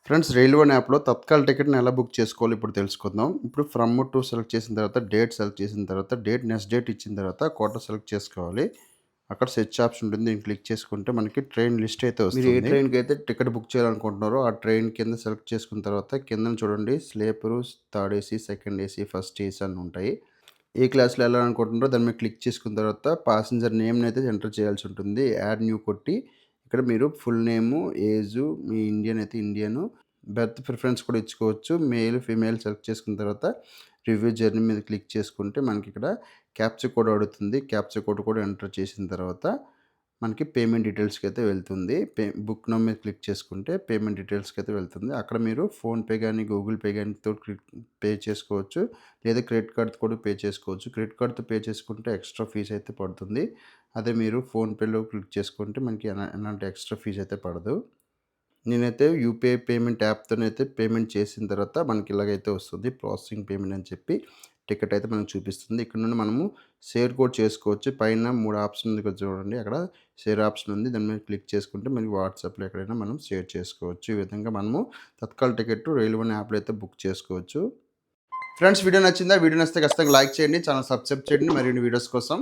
Friends railway one యాప్‌లో తత్కాల్ టికెట్‌ని ఎలా book చేసుకోవాలో ఇప్పుడు తెలుసుకుందాం. ఇప్పుడు ఫ్రమ్ టు సెలెక్ట్ చేసిన తర్వాత, డేట్ సెలెక్ట్ చేసిన తర్వాత, నెక్స్ట్ డేట్ ఇచ్చిన తర్వాత కోటా సెలెక్ట్ చేసుకోవాలి. అక్కడ సెర్చ్ ఆప్షన్ ఉంటుంది. దీన్ని క్లిక్ చేసుకుంటే మనకి ట్రైన్ లిస్ట్ అయితే వస్తుంది. మీరు ఏ ట్రైన్‌కైతే టికెట్ బుక్ చేయాలనుకుంటున్నారో ఆ ట్రైన్ కింద సెలెక్ట్ చేసుకున్న తర్వాత కిందన చూడండి sleeper, third AC, second AC, first AC అని ఉంటాయి. ఏ క్లాస్‌లో ఎళ్ళాలనుకుంటున్నారో దాని మీద క్లిక్ చేసుకున్న తర్వాత పాసెంజర్ నేమ్‌నైతే ఎంటర్ చేయాల్సి ఉంటుంది. యాడ్ న్యూ కొట్టి ఇక్కడ మీరు ఫుల్ నేము, ఏజు, మీ ఇండియన్ అయితే ఇండియను, బెర్త్ ప్రిఫరెన్స్ కూడా ఇచ్చుకోవచ్చు. మేల్, ఫీమేల్ సెలెక్ట్ చేసుకున్న తర్వాత రివ్యూ జర్నీ మీద క్లిక్ చేసుకుంటే మనకిక్కడ క్యాప్చా కోడ్ అడుగుతుంది. క్యాప్చా కోడ్ కూడా ఎంటర్ చేసిన తర్వాత మనకి పేమెంట్ డీటెయిల్స్‌కైతే వెళ్తుంది. బుక్ నౌ మీద క్లిక్ చేసుకుంటే పేమెంట్ డీటెయిల్స్‌కైతే వెళ్తుంది. అక్కడ మీరు ఫోన్‌పే గానీ, గూగుల్ పే గానీ తోటి పే చేసుకోవచ్చు. లేదా క్రెడిట్ కార్డ్‌తో కూడా పే చేసుకోవచ్చు. క్రెడిట్ కార్డ్‌తో పే చేసుకుంటే ఎక్స్‌ట్రా ఫీజ్ అయితే పడుతుంది. అదే మీరు ఫోన్‌పేలో క్లిక్ చేసుకుంటే మనకి ఎలాంటి ఎక్స్‌ట్రా ఫీజ్ అయితే పడదు. నేనైతే యూపీఐ పేమెంట్ యాప్‌తోనైతే పేమెంట్ చేసిన తర్వాత మనకి ఇలాగైతే వస్తుంది. ప్రాసెసింగ్ పేమెంట్ అని చెప్పి టికెట్ అయితే మనకు చూపిస్తుంది. ఇక్కడ నుండి మనము షేర్ కూడా చేసుకోవచ్చు. పైన 3 ఆప్షన్ ఉంది కదా చూడండి. అక్కడ షేర్ ఆప్షన్ ఉంది. దాని మీద క్లిక్ చేసుకుంటే మనకి వాట్సాప్‌లో ఎక్కడైనా మనం షేర్ చేసుకోవచ్చు. ఈ విధంగా మనము తత్కాల్ టికెట్ రైల్వే వన్ యాప్‌లో అయితే బుక్ చేసుకోవచ్చు. ఫ్రెండ్స్ వీడియో నచ్చిందా? వీడియో నచ్చితే ఖచ్చితంగా లైక్ చేయండి. ఛానెల్ సబ్స్క్రైబ్ చేయండి మరిన్ని వీడియోస్ కోసం.